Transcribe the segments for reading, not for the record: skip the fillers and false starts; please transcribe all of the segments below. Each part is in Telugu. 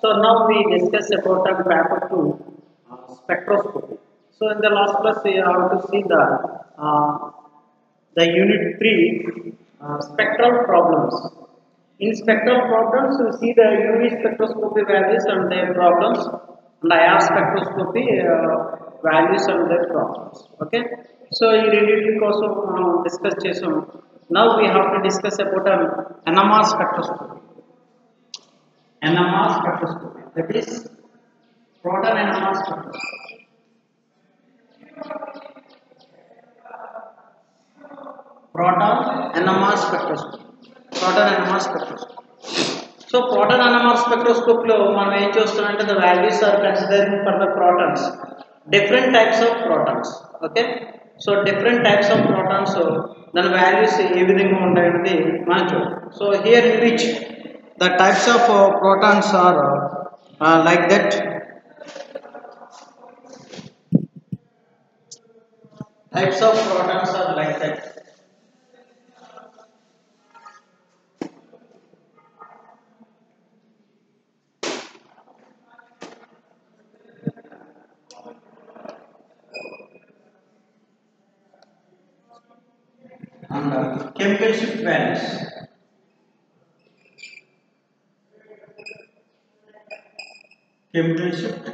So now we discuss about a paper to spectroscopy. So in the last class we have to see the unit 3 spectral problems. In spectral problems we see the UV spectroscopy values and their problems, and IR spectroscopy values and their problems. Okay. So in unit also discuss chesam. Now we have to discuss about an NMR spectroscopy. NMR spectroscopy, that is proton NMR spectroscopy. Proton NMR spectroscopy. Proton NMR spectroscopy. So proton NMR spectroscopy lo మనం ఏం చూస్తామంటే the values are considering for the protons, different types of protons. Okay, so different types of protons, దాని values ఏ విధంగా ఉంటాయనేది మనం చూద్దాం. So here in which the types of protons are like that. Types of protons are like that. And chemical shift values. Chemical shift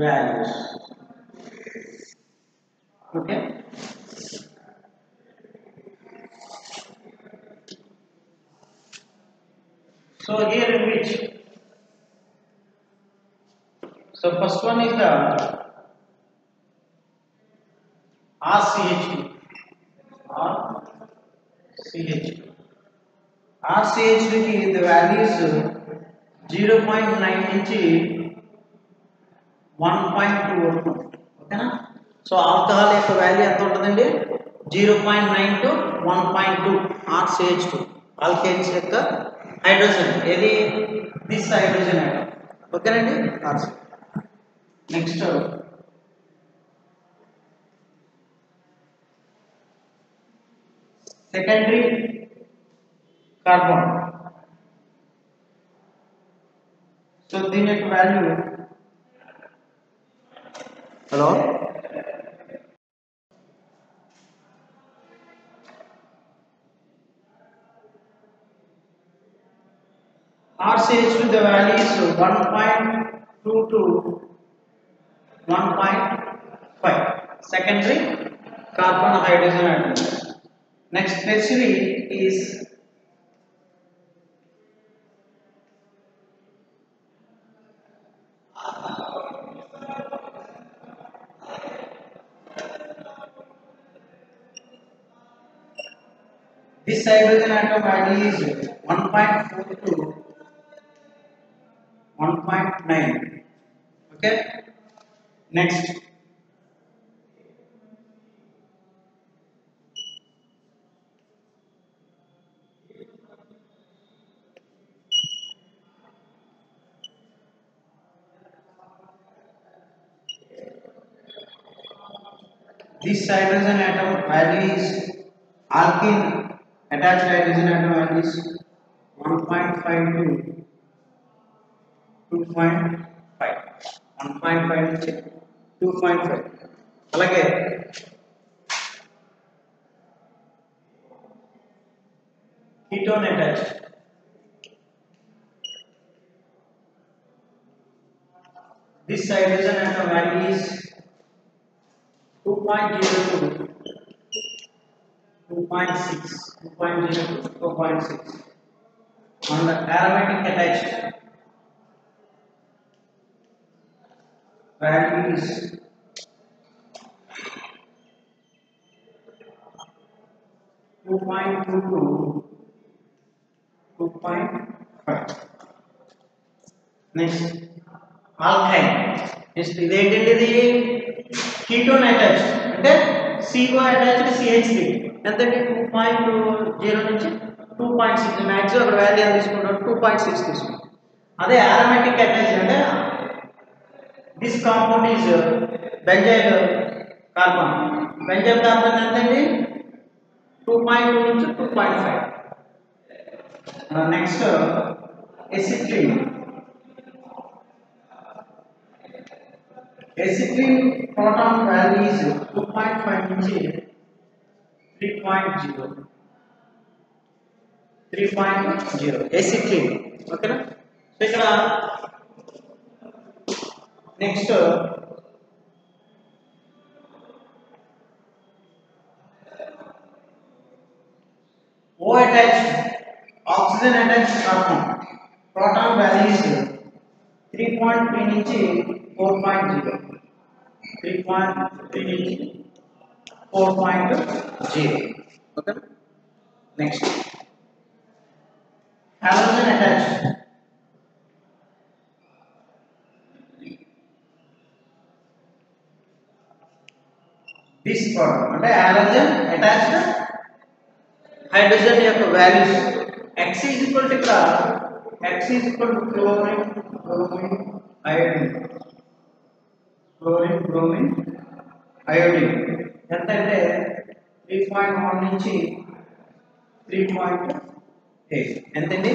values. Okay. So here in which, so first one is the RCH2. RCH2 ki the value is 0.9 నుంచి 1.2 వరకు. ఓకేనా? సో ఆల్కహాల్ యొక్క వాల్యూ ఎంత ఉంటుందండి? 0.9 to 1.2 RCH2. ఆల్కేన్స్ యొక్క హైడ్రోజన్ ఏది? This hydrogen item. ఓకేనండి? RCH. Next secondary carbon. So దీని యొక్క value, hello, RCH2 the value is 1.2 to 1.5 secondary carbon hydrogen atoms. Next tertiary is this hydrogen atom value is 1.4 to 1.9. Okay. Next, this hydrogen atom value is alkene attached hydrogen atom value is 1.5 to 2.5. 1.5 నుంచి 2.5. అలాగే ketone attached this hydrogen atom value is 2.0 to 2.6. 2.0 to 2.6. And the aromatic attached value is 2.2 to 2.5. Next, alkyne. Next, ఇదేంటిది? ketone attached అంటే CO attached CH3 ఎంతంటే 2.0 నుంచి 2.6. మ్యాక్సిమం అక్కడ వాల్యూ ఎంత తీసుకుంటాం? 2.6 తీసుకుంటాం. అదే aromatic attached అంటే this compound is benzyl carbon. Benzyl carbon ఎంతండి? 2.2 నుంచి 2.5. Next, acetylene. acetylene proton value is 2.5 నుంచి 3.0 acetylene ఓకేనా. సో ఇక్కడ next O attached oxygen attached carbon proton value is 3.3 నుంచి 4.0 3.3 నుంచి 4.0 okay. Next halogen attached this proton అంటే halogen attached హైడ్రోజన్ యొక్క values x is equal to ఇక్కడ x is equal to chlorine iodine ఎంత అంటే 3.1 నుంచి 3.8 ఎంతండి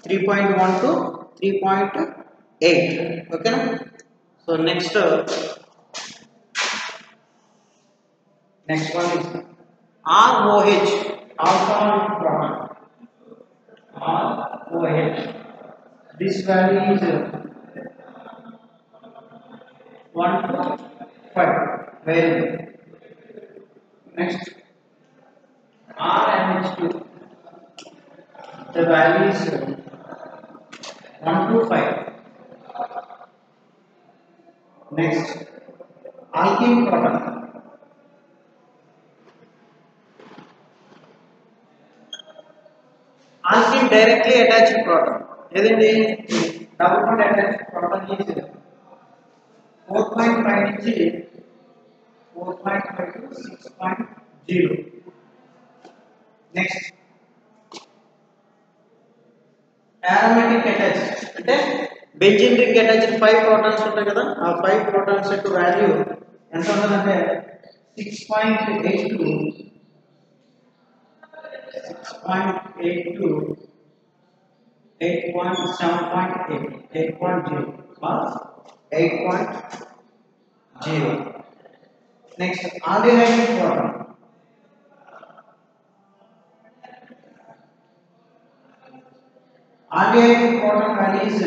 3.1 to 3.8 ఓకేనా. So next one is ROH alcoholic proton ROH this value is 1 to 5 very good. Next RNH2 the value is 1 to 5. Next alkene proton alkene directly attached proton ఏదండి double bond attached proton is 4.5 నుంచి 4.5 to 6.0. నెక్స్ట్ aromatic attached అంటే బెంజీన్ రింగ్ అటాచ్డ్ 5 ప్రోటాన్స్ ఉంటాయి కదా ఆ 5 ప్రోటాన్స్ యొక్క వాల్యూ ఎంత ఉంటుందంటే 6.8 to 8.7.8 8.0 or 8.0. Next aldehyde proton value is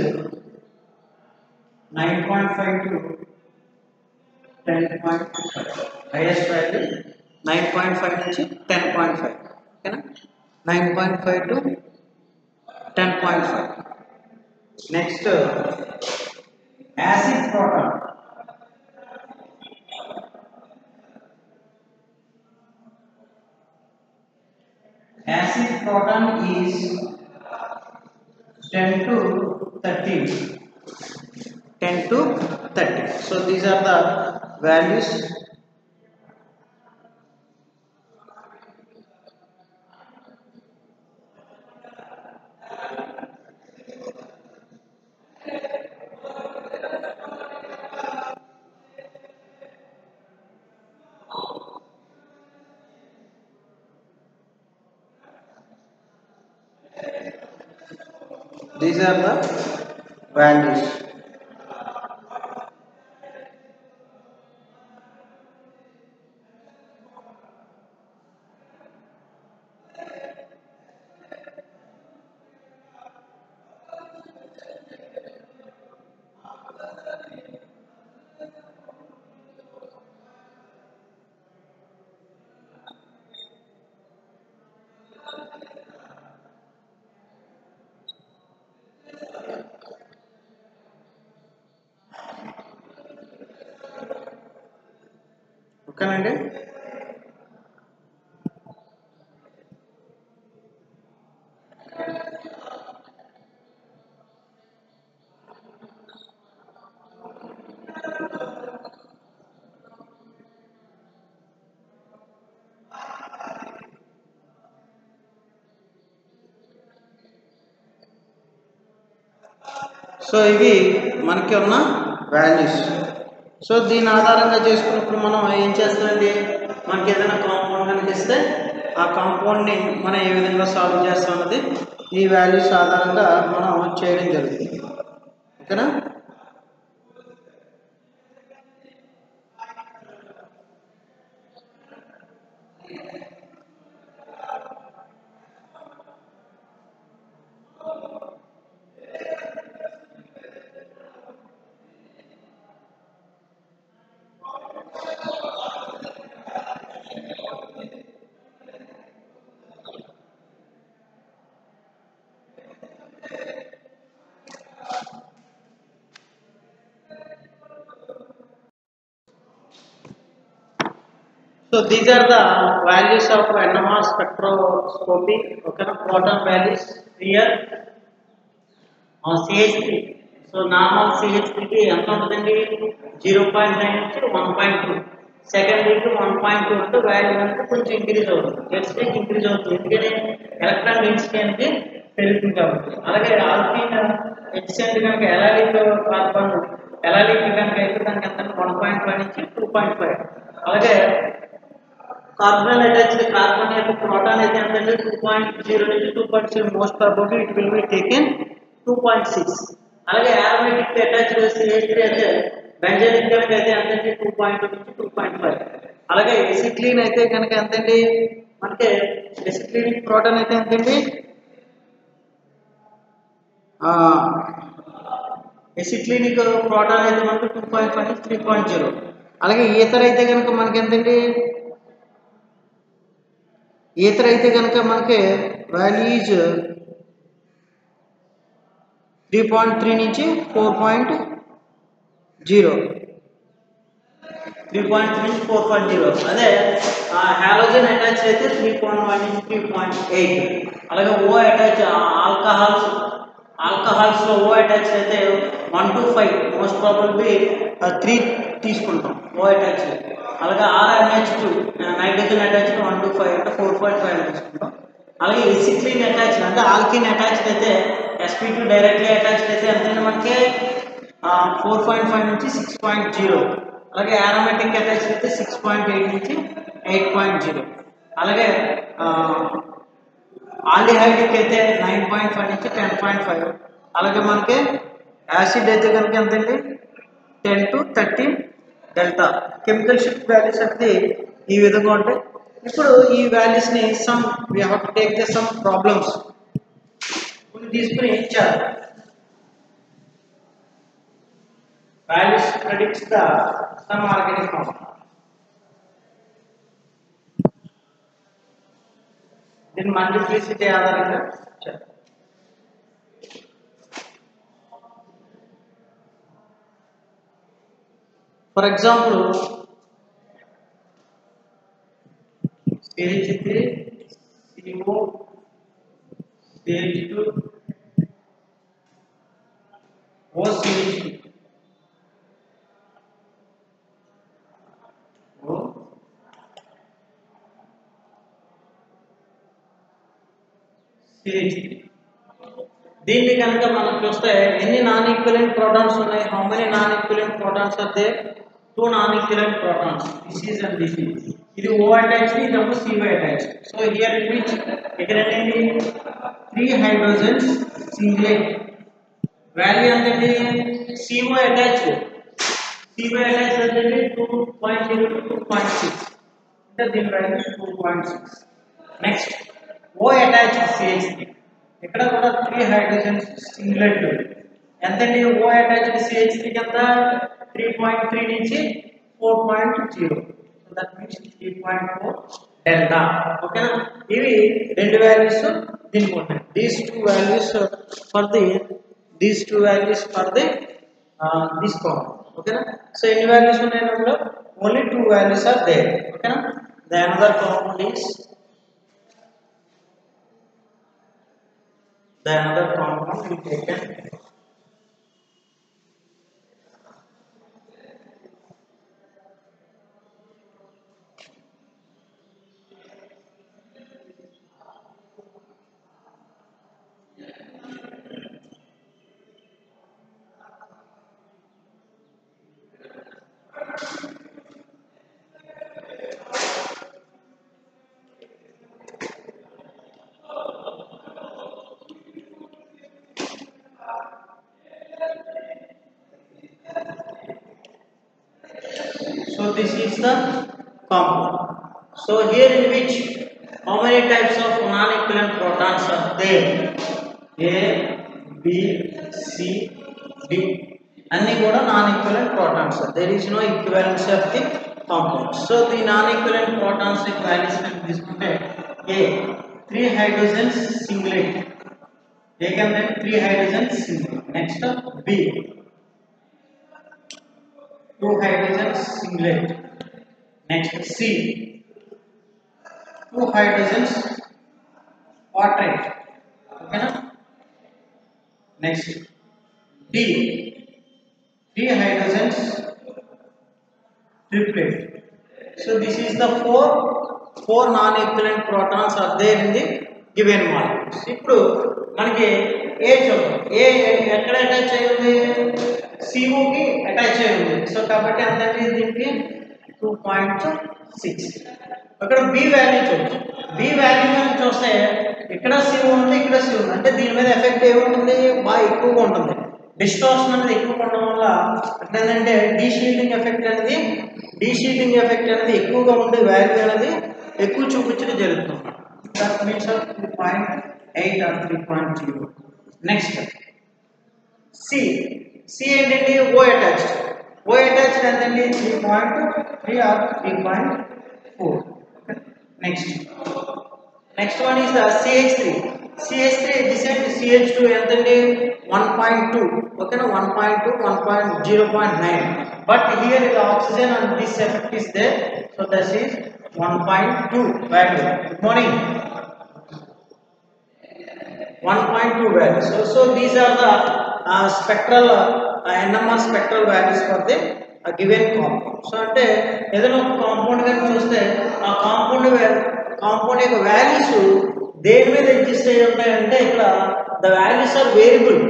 9.5 to 10.5 highest value 9.5 నుంచి 10.5 ఓకేనా 9.5 to 10.5. Next acid proton is 10 to 30. So these are the values these are the values. ఓకేనండి. సో ఇవి మనకి ఉన్న వాల్యూస్. సో దీని ఆధారంగా చేసుకున్నప్పుడు మనం ఏం చేస్తామండి మనకి ఏదైనా కాంపౌండ్ కనుక ఇస్తే ఆ కాంపౌండ్ని మనం ఏ విధంగా సాల్వ్ చేస్తాం అన్నది ఈ వాల్యూస్ ఆధారంగా మనం చేయడం జరుగుతుంది ఓకేనా. So these are the values of NMR spectroscopy. Okay, proton values here on CH3. So normal CH3 కి ఎంత ఉంటుందండి 0.9 నుంచి 1.2. సెకండ్ కి 1.2 అంటే వాల్యూ అనేది కొంచెం ఇంక్రీజ్ అవుతుంది. H3 కి ఇంక్రీజ్ అవుతుంది. ఎందుకంటే ఎలక్ట్రాన్ డెన్సిటీ అనేది పెరుగుతుంది కాబట్టి. అలాగే ఆల్కీన్ హెచ్సెంట్ కనుక ఎలాలిక్ కార్బన్ ఎలాలిక్ కనుక అయితే దానికి ఎంత 1.5 నుంచి 2.5. అలాగే కార్బన్ అటాచ్డ్ కార్బన్ యొక్క ప్రోటాన్ అయితే ఎంతంటే 2.0 నుంచి 2.7 most probably it will be taken 2.6. అలాగే aromatic అటాచ్డ్ CH3 అయితే బెంజీనిక్ కనుక అయితే ఎంతంటే 2.2 నుంచి 2.5. అలాగే ఎసిక్లీన్ అయితే కనుక ఎంతండి మనకి ఎసిక్లీనిక్ ప్రోటాన్ అయితే ఎంతండి ఎసిక్లీనిక్ ప్రోటాన్ అయితే మనకి 2.5 నుంచి 3.0. అలాగే ఈథర్ అయితే కనుక మనకి ఎంతండి ఈథర్ అయితే కనుక మనకి వాల్యూ ఈజ్ 3.3 నుంచి 4.0. 3.3 నుంచి 4.0. అదే హాలోజన్ అటాచ్ అయితే 3.1 నుంచి 3.8. అలాగే ఓ అటాచ్ ఆల్కహాల్స్ లో ఓ అటాచ్ అయితే 1 to 5 మోస్ట్ ప్రాబబ్లీ 3 తీసుకుంటాం ఓ అటాచ్. అలాగే RNH2 నైట్రోజన్ అటాచ్ 1 to 5 అంటే 4.5 తీసుకుంటాం. అలాగే ఎసిక్లీన్ అటాచ్ అంటే ఆల్కిన్ అటాచ్డ్ అయితే sp2 డైరెక్ట్లీ అటాచ్డ్ అయితే ఎంత మనకి 4.5 నుంచి 6.0. అలాగే aromatic అటాచ్డ్ అయితే 6.8 నుంచి 8.0. అలాగే ఆల్డిహైడిక్ అయితే 9.5 నుంచి 10.5. అలాగే మనకి యాసిడ్ అయితే కనుక ఎంతండి 10 to 13 delta. Chemical shift values అనేది ఈ విధంగా ఉంటాయి. ఇప్పుడు ఈ వాల్యూస్ ని some we have to take the some problems తీసుకుని ఇచ్చారు. Values predicts the some organic compound. దీని మల్టిప్లిసిటీ ఆధారంగా ఇచ్చారు. For example CH3 CO CH2 OCH2 CH3. దీన్ని కనుక మనం చూస్తే ఎన్ని నాన్ ఈక్వివలెంట్ ప్రోటాన్స్ ఉన్నాయి? How many non equivalent protons are there? 2 non equivalent protons. This is and this is. ఇది O అటాచ్డ్, ఇది CO attached. So here in which ఇక్కడ ఏంటి 3 హైడ్రోజన్స్ సింగ్లెట్. వాల్యూ ఎంతండి CO అటాచ్డ్ అంటే 2.0 to 2.6 అంటే దీని value 2.6. Next O attached CH3 ఇక్కడ కూడా 3 హైడ్రోజన్స్ సింగ్లెట్. ఎంతండి O అటాచ్డ్ CH3 ఎంత 3.3 నుంచి 4.0. So that means 3.4 delta. ఓకేనా? ఇవి రెండు వాల్యూస్ దీనికి ఉంటాయి. These two values for the this compound. ఓకేనా? సో ఎన్ని వాల్యూస్ ఉన్నాయి అందులో? Only 2 values are there. ఓకేనా? The another compound is we taken. So this is the compound. So here in which how many types of non-equivalent protons are there? A, B, C, D. అన్ని కూడా non-equivalent protons. There is no equivalence of the compound. So the non-equivalent protons values తీసుకుంటే A 3 hydrogens singlet. A can then 3 hydrogens singlet. Next B 2 hydrogens singlet. Next C 2 hydrogens quadrate. Okay na? Next D hydrogens triplet. So this is the four non-equivalent protons are there in the given molecules. ఇప్పుడు మనకి A చూద్దాం. A ఎక్కడ అటాచ్ అయి ఉంది? CO కి అటాచ్ అయి ఉంది. సో కాబట్టి ఎంత దీనికి 2.6. అక్కడ B వాల్యూ చూద్దాం. B వాల్యూ మనం చూస్తే ఇక్కడ CO ఉంది, ఇక్కడ CO ఉంది. అంటే దీని మీద ఎఫెక్ట్ ఏముంటుంది? బాగా ఎక్కువగా ఉంటుంది. డిస్టార్షన్ అనేది ఎక్కువగా ఉండడం వల్ల అక్కడ ఏంటంటే డీషీల్డింగ్ ఎఫెక్ట్ అనేది ఎక్కువగా ఉండే వాల్యూ అనేది ఎక్కువ చూపించడం జరుగుతుంది. That means 2.8 or 3.0. Next C ఏంటంటే O అటాచ్డ్ ఎంతండి 3.3 or 3.4. Next one is the CH3 adjacent CH2 ఎంతండి 1.2. ఓకేనా 1.2 0.9. But here the oxygen and this effect is there, so this is 1.2 value. Good morning. 1.2 values. So these are the spectral NMR spectral values for the given compound. So అంటే ఏదైనా ఒక కాంపౌండ్ కానీ చూస్తే ఆ కాంపౌండ్ యొక్క వాల్యూస్ దేని మీద ఎగ్జిస్ట్ అయ్యి ఉంటాయంటే ఇక్కడ ద వాల్యూస్ ఆర్ వేరియబుల్.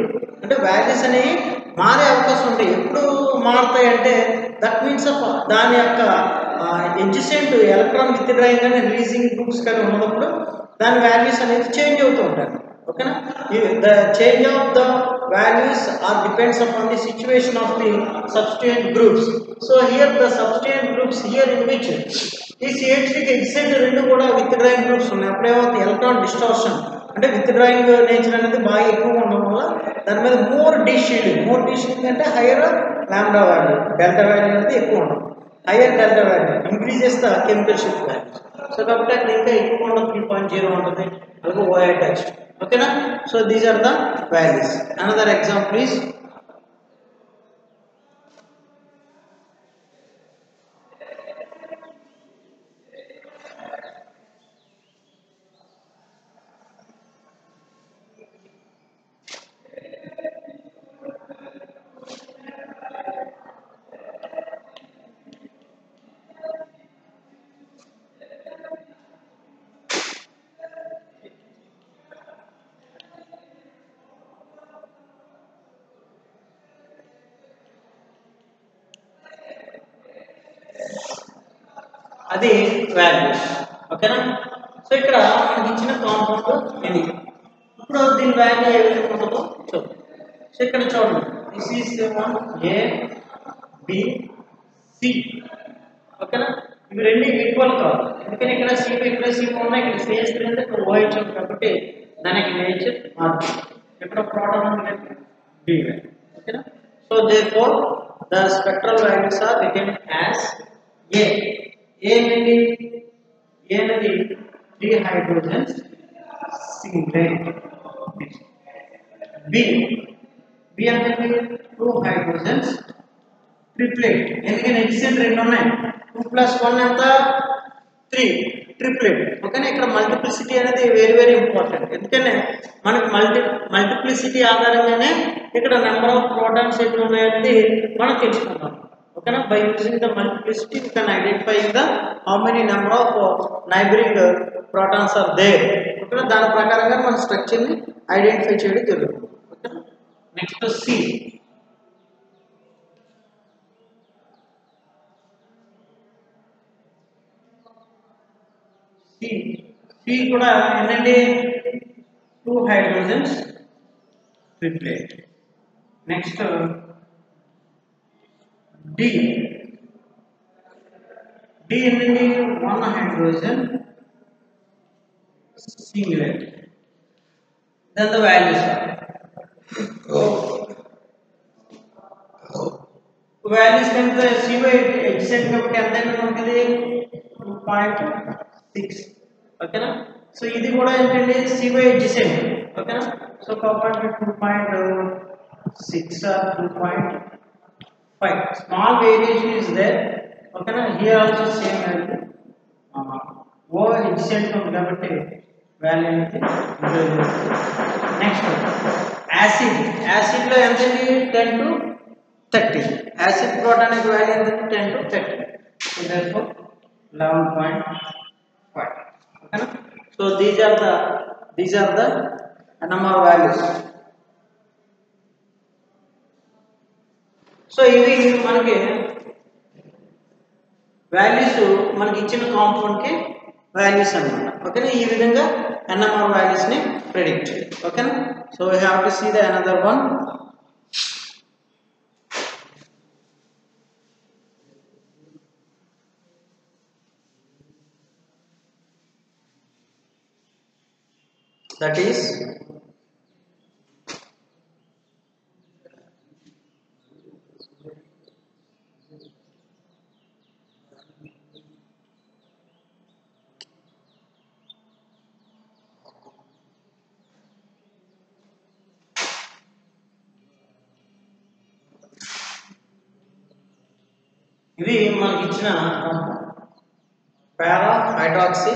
అంటే వాల్యూస్ అనేవి మారే అవకాశం ఉంటాయి. ఎప్పుడు మారుతాయి అంటే దట్ మీన్స్ దాని యొక్క ఎడ్జసెంట్ ఎలక్ట్రాన్ విత్ డ్రాయింగ్ కానీ రిలీజింగ్ గ్రూప్స్ కానీ ఉన్నప్పుడు దాని వాల్యూస్ అనేది చేంజ్ అవుతూ ఉంటాయి. ఓకేనా? The change of the values are depends upon the situation of the substituent groups. So here the substituent groups here in which ఈ CH3 కి ఎగ్జాక్ట్ రెండు కూడా విత్ డ్రాయింగ్ గ్రూప్స్ ఉన్నాయి. అప్పుడేమవుతుంది ఎలక్ట్రాన్ డిస్టార్షన్ అంటే విత్ డ్రాయింగ్ నేచర్ అనేది బాగా ఎక్కువగా ఉండడం వల్ల దాని మీద మోర్ డీషీల్డింగ్ అంటే higher lambda value delta value అనేది ఎక్కువ ఉండదు. Higher delta value increases the chemical shift values. So కాబట్టి అక్కడ ఇంకా ఎక్కువ ఉండదు 3.0 ఉంటుంది. అలాగే O అటాచ్డ్. ఓకేనా? So these are the values. Another example please. అది వాల్యూస్. ఓకేనా? సో ఇక్కడ మనకి ఇచ్చిన కాంపౌండ్ ఇది. ఇప్పుడు దీని వాల్యూ ఏ విధంగా ఉంటుందో చూద్దాం. సో ఇక్కడ చూడండి, this is one A B C. ఓకేనా? ఇవి రెండు ఈక్వల్ కాదు. ఎందుకంటే ఇక్కడ C2 ఇక్కడ C4 ఉన్నాయి, ఇక్కడ CH3 ఉంది, ఇక్కడ OH ఉంది కాబట్టి దానికి నేచర్ మారుతుంది. ఇక్కడ ప్రోటాన్ ఉంది కదా B. ఓకేనా? So therefore the spectral values are written as A. ఏంటండి? A అనేది 3 హైడ్రోజన్స్ సింగ్లేట్. B అనేది 2 హైడ్రోజన్స్ ట్రిప్లెట్. ఎందుకంటే ఎగ్జాక్ట్ రెండు ఉన్నాయి. 2 + 1 ఎంత 3 ట్రిప్లెట్. ఓకేనా? ఇక్కడ మల్టిప్లిసిటీ అనేది వెరీ ఇంపార్టెంట్. ఎందుకంటే మనకి మల్టిప్లిసిటీ ఆధారంగానే ఇక్కడ నెంబర్ ఆఫ్ ప్రోటాన్స్ ఎన్ని ఉన్నాయనేది మనం తెలుసుకుంటాం. Okay, by using the multiplicity we can identify how many number of neighboring protons are there. Okay, దాని ప్రకారంగా మన స్ట్రక్చర్ ని ఐడెంటిఫై చేయడం జరుగుతుంది. ఓకే, నెక్స్ట్ C కూడా ఏంటంటే 2 హైడ్రోజన్స్ ట్రిప్లెట్. నెక్స్ట్ D ఏంటండి 1 hydrogen singlet. then the values are values ఎంత CO ఎగ్జాక్ట్ కాబట్టి ఎంత ఉంటుంది 2.6. ఓకేనా? సో ఇది కూడా ఏంటంటే CO ఎగ్జాక్ట్. ఓకేనా? సో కాబట్టి 2.6 or 2.5. small variation is there. Okay, na? Here also same value ఓ ఎడ్జెంట్ ఉంది కాబట్టి వాల్యూ అనేది నెక్స్ట్ యాసిడ్లో ఎంత అండి 10 to 30. యాసిడ్ ప్రోటాన్ యొక్క వాల్యూ ఎంత 10 to 30. So therefore 11.5. ఓకేనా. So these are the NMR values. So ఇవి మనకి వాల్యూస్ మనకి ఇచ్చిన కాంపౌండ్ కి వాల్యూస్ అన్నమాట. ఓకేనా. ఈ విధంగా NMR వాల్యూస్ ని ప్రెడిక్ట్ చేయాలి. ఓకేనా. So we have to see the another one. That is ఇది మనకి ఇచ్చిన పారా హైడ్రాక్సీ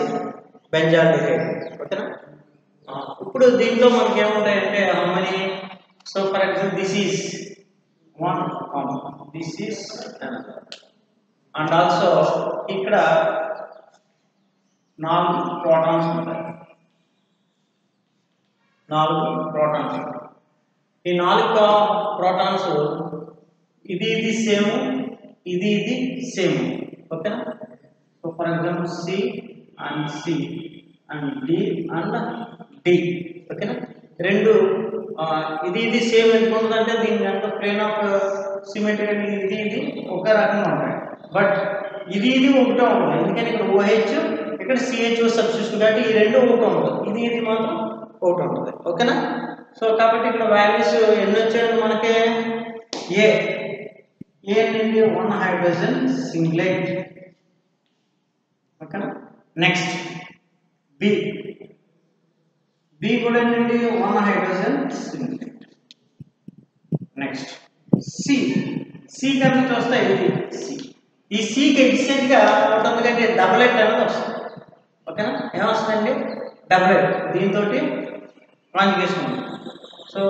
బెంజాల్డిహైడ్. ఓకేనా. ఇప్పుడు దీంట్లో మనకి ఏముంటాయంటే many. So for example this is one compound, this is and also ఇక్కడ 4 ప్రోటాన్స్ ఉంటాయి. 4 ప్రోటాన్స్. ఈ 4 ప్రోటాన్స్ ఇది సేమ్, ఇది సేమ్. ఓకేనా. So for example C and D and D. ఓకేనా. రెండు ఇది సేమ్ ఎంత ఉంటుందంటే దీని కనుక ప్లేన్ ఆఫ్ సిమెట్రీ ఇది ఒక రకంగా ఉంటాయి. బట్ ఇది ఒకటే ఉంటుంది. ఎందుకంటే ఇక్కడ OH ఇక్కడ CHO సబ్స్టిట్యూషన్ కాబట్టి ఈ రెండు ఒకటే ఉంటుంది. ఇది మాత్రం ఒకటి ఉంటుంది. ఓకేనా. సో కాబట్టి ఇక్కడ వాల్యూస్ ఎన్ని వచ్చాయండి మనకి ఏ నుండి 1 హైడ్రోజన్ సింగ్లెట్. ఓకేనా. నెక్స్ట్ బి కూడా నుండి 1 హైడ్రోజన్ సింగ్లెట్. నెక్స్ట్ సి కన్నా చూస్తే ఇది ఈ సికి ఎగ్జాక్ట్ గా ఉంటుంది కంటే డబులెట్ అనేది వస్తుంది. ఓకేనా. ఏమొస్తుందండి డబులెట్. దీంతో conjugation. So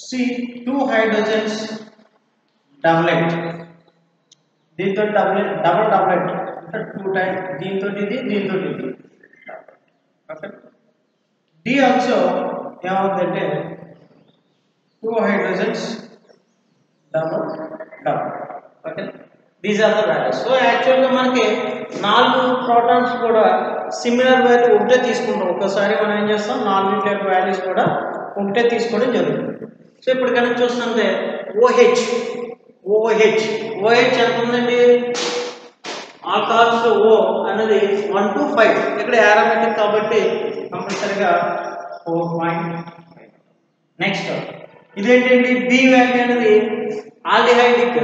C 2 hydrogens doublet. దీంతో డబులెట్ అంటే 2 టైమ్స్. దీంతో ఇది ఓకే. డి ఆల్సో ఏమవుతుందంటే 2 hydrogens double. Okay. These are the values. So యాక్చువల్గా మనకి 4 ప్రోటాన్స్ కూడా సిమిలర్ వాల్యూ ఒకటే తీసుకుంటాం. ఒకసారి మనం ఏం చేస్తాం 4 యొక్క వాల్యూస్ కూడా ఒకటే తీసుకోవడం జరుగుతుంది. సో ఇప్పుడు కనుక చూస్తుంటే OH ఎంత ఉందండి. ఆల్కహాల్స్ O అనేది 1 to 5. ఇక్కడ aromatic కాబట్టి కంపల్సరీగా 4.5. నెక్స్ట్ ఇదేంటండి బి వాల్యూ అనేది ఆల్డిహైడ్ యొక్క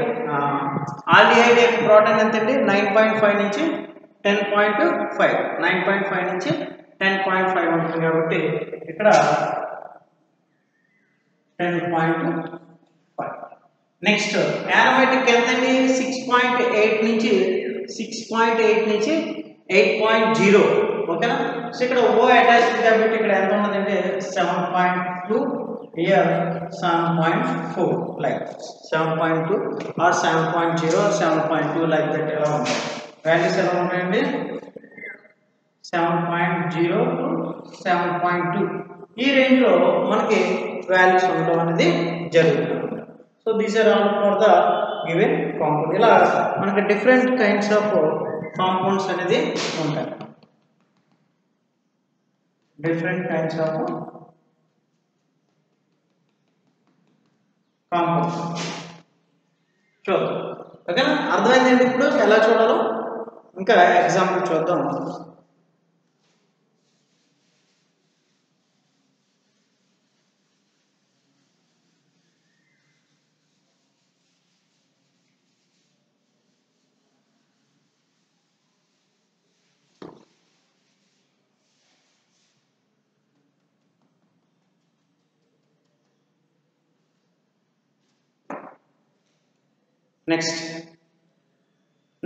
ప్రోటాన్ ఎంత అండి 9.5 నుంచి 10.5. 9.5 నుంచి 10.5 ఉంటుంది కాబట్టి ఇక్కడ 10.5. నెక్స్ట్ aromatic ఎంత అండి 6.8 నుంచి 8.0. ఓకేనా. సో ఇక్కడ O అటాచ్డ్ కాబట్టి ఇక్కడ ఎంత ఉన్నదంటే 7.2. here 7.4 like 7.2 or 7.0 or 7.2 like that. ఎలా ఉంటాయి వాల్యూస్ ఎలా ఉంటాయండి 7.0 to 7.2 ఈ రేంజ్ లో మనకి వాల్యూస్ ఉండడం అనేది జరుగుతుంది. So these are all for the given compound. ఇలా మనకి డిఫరెంట్ కైండ్స్ ఆఫ్ కాంపౌండ్స్ అనేది ఉంటాయి. డిఫరెంట్ కైండ్స్ ఆఫ్ కాంపౌండ్స్ చూద్దాం. ఓకేనా. అర్థమైందండి ఇప్పుడు ఎలా చూడాలో. ఇంకా ఎగ్జాంపుల్ చూద్దాం.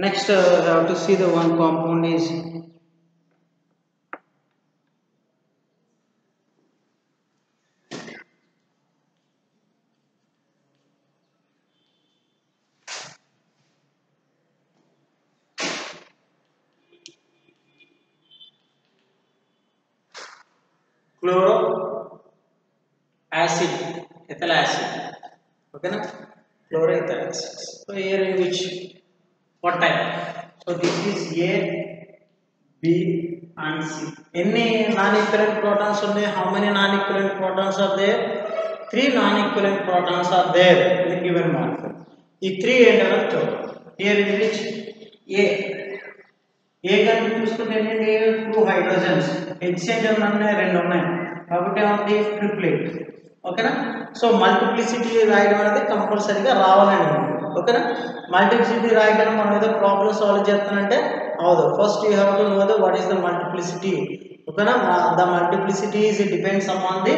Next, I have to see the one compound is chloro acid, ethyl acid. Okay na? Chloroethyl acid. So here in which what type? So this is A, B and C. Any non-equivalent protons are there? How many non-equivalent protons are there? 3 non-equivalent protons are there in the given molecule. The 3 and another here in which A can be used to get 2 hydrogens. Exchange ఉన్నాయి 2 ఉన్నాయి కాబట్టి ఉంది triplet. ఓకేనా? సో మల్టిప్లిసిటీ రాయడం అనేది కంపల్సరీగా రావాలండి. ఓకేనా? మల్టిప్లిసిటీ రాయడం మనం ఏదో ప్రాబ్లమ్ సాల్వ్ చేస్తానంటే అవదు. First you have to know the what is the multiplicity. ఓకేనా? The multiplicity is depends upon the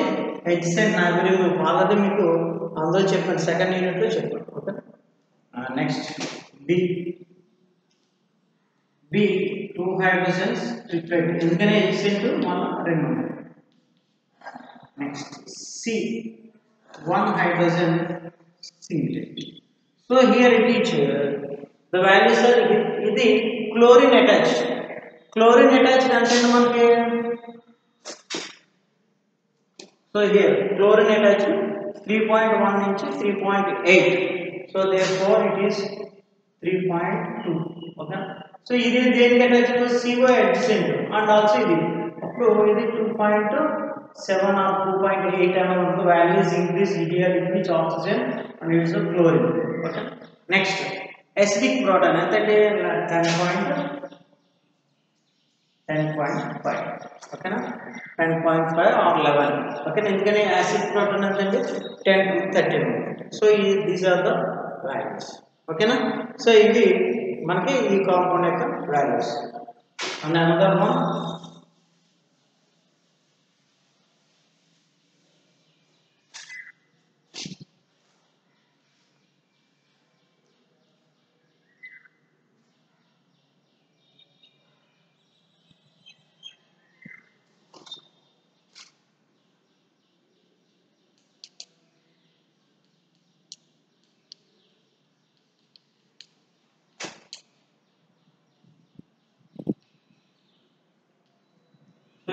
adjacent neighbouring group. Already మీకు అందులో చెప్పాను, సెకండ్ యూనిట్లో చెప్పాను. Okay, next B 2 hydrogens triplet. ఎందుకనే ఎడ్జసెంట్ మన 2 ఉన్నాయి. Next C 1 hydrogen singlet. So here it is the values are ఇది chlorine attached. Chlorine attached అంటే మనకి so here chlorine attached 3.1 నుంచి 3.8. So therefore it is 3.2. Okay. So ఇది దేనికి attach? CO adjacent and also ఇది అప్పుడు ఇది 2.7 or 2.8 అనే ఉంటుంది. Values increase here in which oxygen and it's a chlorine. Okay. Next acidic proton ఎంతంటే 10.5. ఓకేనా? 10.5 or 11. ఓకే, ఎందుకని యాసిడ్ ప్రోటాన్ ఎంతంటే 10 to 13. So these are the values. ఓకేనా? సో ఇది మనకి ఈ కాంపౌండ్ యొక్క వాల్యూస్. అండ్ అనదర్ వన్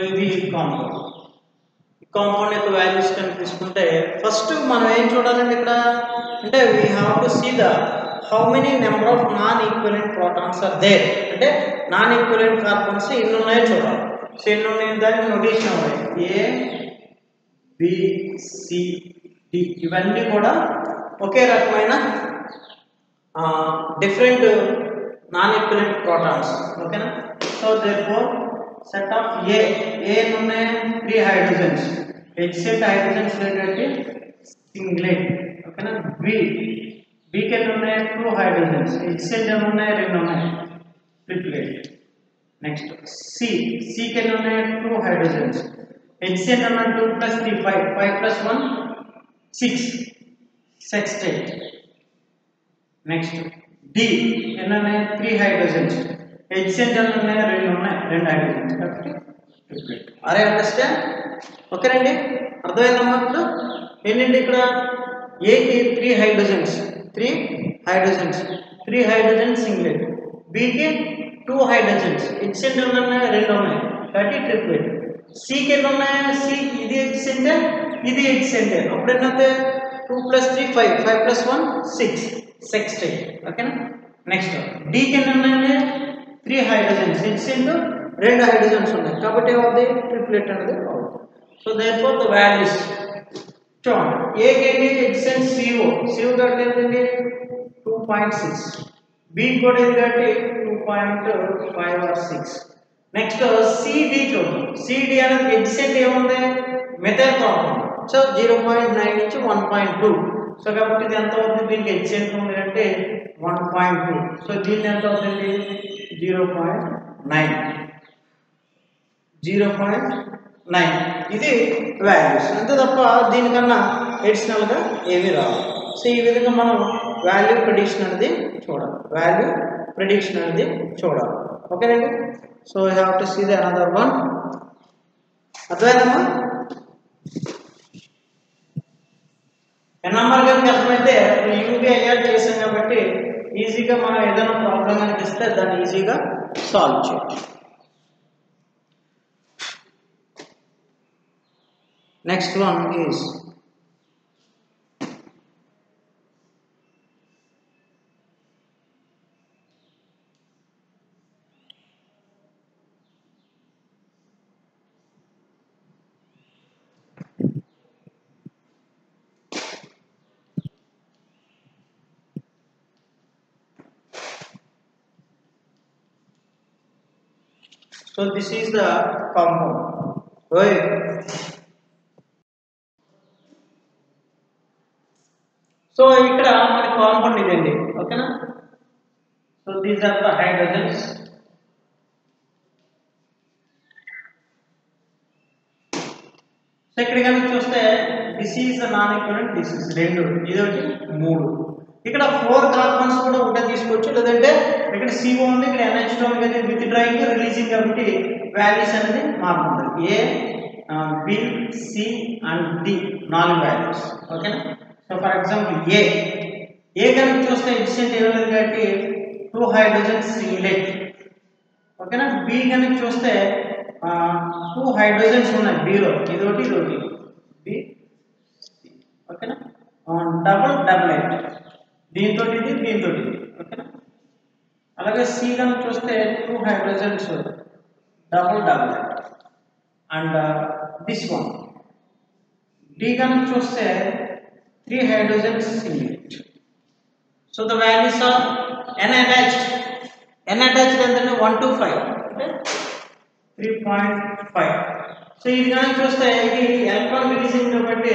ఇది కాంపౌండ్ యొక్క వాల్యూస్ కనుక తీసుకుంటే ఫస్ట్ మనం ఏం చూడాలండి ఇక్కడ అంటే we have to see the how many number of non equivalent protons are there. అంటే నాన్ ఈక్వలెంట్ కార్బన్స్ ఎన్ని ఉన్నాయో చూడాలి. సో ఎన్ని ఉన్నాయి దానికి నోటేషన్ అవ్వాలి. ABCD ఇవన్నీ కూడా ఒకే రకమైన డిఫరెంట్ నాన్ ఈక్వలెంట్ ప్రోటాన్స్. ఓకేనా? So therefore set of A ఉన్నాయి 3 hydrogens. Except hydrogens లేదంటే singlet. ఓకేనా? B కి ఉన్నాయి 2 hydrogens. Except ఉన్నాయి 2 ఉన్నాయి triplet. నెక్స్ట్ C కి ఉన్నాయి 2 hydrogens. Except ఉన్నాయి 2 plus 3 5 plus 1 6 sextate. Next D ఉన్నాయి 3 hydrogens. Except ఉన్నాయి 2 hydrogens కాబట్టి triplet. Are I understand? ఓకేనండి, అర్థమైందమ్మా? ఇప్పుడు ఏంటంటే ఇక్కడ ఏకి 3 hydrogens 3 hydrogens సింగ్లెట్. బికి 2 hydrogens. ఎడ్జసెంట్ ఉన్నాయి 2 ఉన్నాయి కాబట్టి ట్రిప్లెట్. సికి ఎన్ని ఉన్నాయి? సి ఇది ఎడ్జసెంట్ ఇది ఎడ్జసెంట్. అప్పుడు ఏంటంటే 2 plus 3 5 plus 1 6 sextate. ఓకేనా? నెక్స్ట్ డికి ఎన్ని ఉన్నాయండి? 3 hydrogens. ఎడ్జసెంట్ 2 hydrogens ఉన్నాయి కాబట్టి ఏమవుతుంది? ట్రిప్లెట్ అనేది అవుతుంది. సో దేర్ఫోర్ ద వాల్యూస్ చూడండి. ఏ కేండి ఎడ్జసెంట్ CO కాబట్టి ఏంటండి 2.6. బి కూడా ఏంటి కాబట్టి 2.5 or 6. నెక్స్ట్ CD చూద్దాం. CD అనేది ఎడ్జసెంట్ ఏముంది? Methyl compound. సో 0.9 నుంచి 1.2. సో కాబట్టి ఇది ఎంత అవుతుంది? దీనికి ఎడ్జసెంట్ ఉంది అంటే 1.2. సో దీన్ని ఎంత అవుతుంది? 0.9. ఇది వాల్యూస్ అంతే తప్ప దీనికన్నా ఎడిషనల్గా ఏమీ రావు. సో ఈ విధంగా మనం వాల్యూ ప్రెడిక్షన్ అనేది చూడాలి. ఓకేనండి? So you have to see the another one. అర్థమైందమ్మా? ఎన్ఎంఆర్ గారికి అర్థమైతే యూబీఐఆర్ చేసాం కాబట్టి ఈజీగా మనం ఏదైనా ప్రాబ్లం అనిపిస్తే దాన్ని ఈజీగా సాల్వ్ చేయొచ్చు. Next one is so this is the compound. Right. So ఇక్కడ మన కాంపౌండ్ ఇదండి ఓకేనా. So these are the hydrogens. So ఇక్కడ కనుక చూస్తే this is the non equivalent, this is 2, ఇదొకటి 3. ఇక్కడ 4 కార్బన్స్ కూడా ఒకటే తీసుకోవచ్చు, లేదంటే ఇక్కడ CO ఉంది, ఇక్కడ NH2 ఉంది కదా, విత్ డ్రాయింగ్ రిలీజింగ్ కాబట్టి వాల్యూస్ అనేది మారుతుంది. A, B, C and D 4 values ఓకేనా. సో ఫర్ ఎగ్జాంపుల్ ఏ కనుక చూస్తే ఎడ్జసెంట్ ఏమవుతుంది కాబట్టి 2 హైడ్రోజన్స్ సింగ్లెట్ ఓకేనా. B కనుక చూస్తే 2 హైడ్రోజన్స్ ఉన్నాయి Bలో, ఇదొకటి B ఓకేనా. డబుల్ ఎయిట్ దీంతో ఇది ఓకేనా. అలాగే C కనుక చూస్తే 2 hydrogens double and this one. D కనుక చూస్తే 3 hydrogens single. So the values are N attached ఎంతంటే 1 to 5 అంటే 3.5. సో ఇది కనుక చూస్తే ఇది ఎలక్ట్రాన్ రిలీజింగ్ కాబట్టి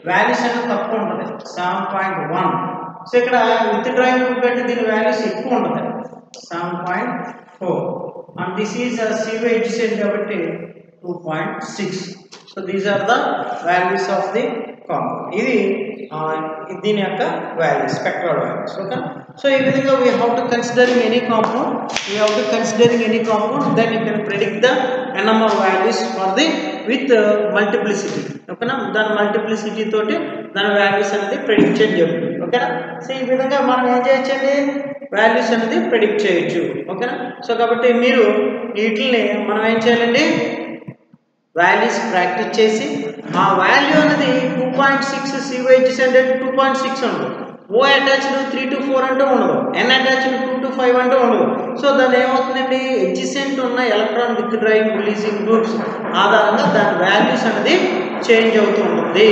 వాల్యూస్ అనేది తక్కువ ఉంటుంది 7.1. సో ఇక్కడ విత్ డ్రాయింగ్ కాబట్టి దీని వాల్యూస్ ఎక్కువ ఉంటుంది 7.4 and this is CO adjacent కాబట్టి 2.6. So these are the values of the compound. ఇది దీని యొక్క values, spectral values okay. So ఈ విధంగా we have to considering any compound, then you can predict the NMR values for the with multiplicity ఓకేనా. దాని మల్టిప్లిసిటీ తోటి దాని వాల్యూస్ అనేది ప్రెడిక్ట్ చేయడం జరుగుతుంది ఓకేనా. సో ఈ విధంగా మనం ఏం చేయొచ్చండి, వాల్యూస్ అనేది ప్రెడిక్ట్ చేయొచ్చు ఓకేనా. సో కాబట్టి మీరు వీటిని మనం ఏం చేయాలండి, వాల్యూస్ ప్రాక్టీస్ చేసి ఆ వాల్యూ అనేది 2.6 CO ఎడ్జసెంట్ అంటే 2.6 ఉండదు, O అటాచ్డ్ 3 to 4 అంటే ఉండదు, N అటాచ్డ్ 2 to 5 అంటే ఉండదు. సో దాని ఏమవుతుందండి, ఎడ్జసెంట్ ఉన్న electron with drawing releasing groups ఆధారంగా దాని వాల్యూస్ అనేది చేంజ్ అవుతూ ఉంటుంది.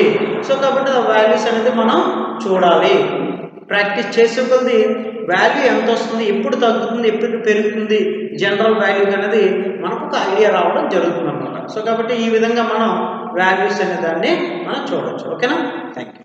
సో కాబట్టి ఆ వాల్యూస్ అనేది మనం చూడాలి, ప్రాక్టీస్ చేసే కొద్దీ వాల్యూ ఎంత వస్తుంది, ఎప్పుడు తగ్గుతుంది, ఎప్పుడు పెరుగుతుంది, జనరల్ వాల్యూ అనేది మనకు ఒక ఐడియా రావడం జరుగుతుంది అన్నమాట. సో కాబట్టి ఈ విధంగా మనం వాల్యూస్ అనే దాన్ని మనం చూడవచ్చు ఓకేనా. Thank you.